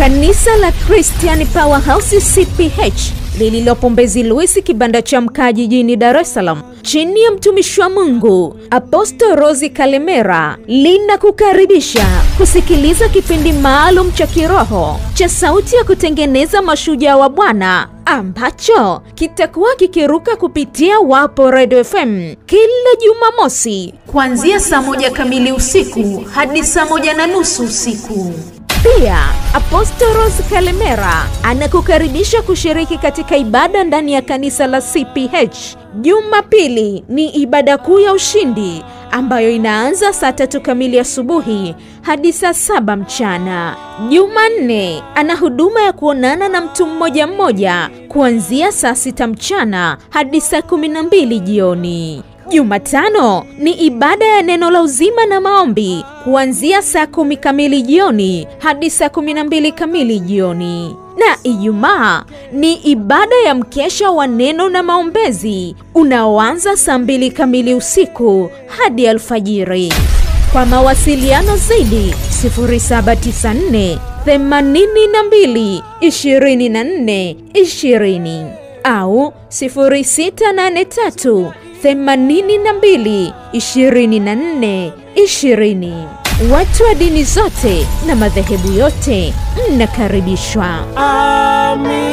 Kanisa la Christian Powerhouse CPH lililopo Mbezi Luis, kibanda cha Mkaa jijini Dar es Salaam, chini ya mtumishi wa Mungu Apostle Rose Kalemera, linakukaribisha kusikiliza kipindi maalum cha kiroho cha Sauti ya Kutengeneza Mashujaa wa Bwana, ambacho kitakuwa kikiruka kupitia Wapo Radio FM kila Jumamosi kuanzia saa 1 kamili usiku hadi saa 1:30 usiku. Pia Apostle Rose Kalemera anakukaribisha kushiriki katika ibada ndani ya kanisa la CPH. Jumapili ni ibada kuu ya ushindi ambayo inaanza saa 3 kamili asubuhi hadi saa 7 mchana. Jumanne ana huduma ya kuonana na mtu mmoja mmoja kuanzia saa 6 mchana hadi saa 12 jioni. Jumatano ni ibada ya neno la uzima na maombi kuanzia saa 10 kamili jioni hadi saa 12 kamili jioni. Na Ijumaa ni ibada ya mkesha wa neno na maombezi unaoanza saa 2 kamili usiku hadi alfajiri. Kwa mawasiliano zaidi 0794 82 24 20 au 0683 82 24 20. Watu wa dini zote na madhehebu yote mnakaribishwa. Amen.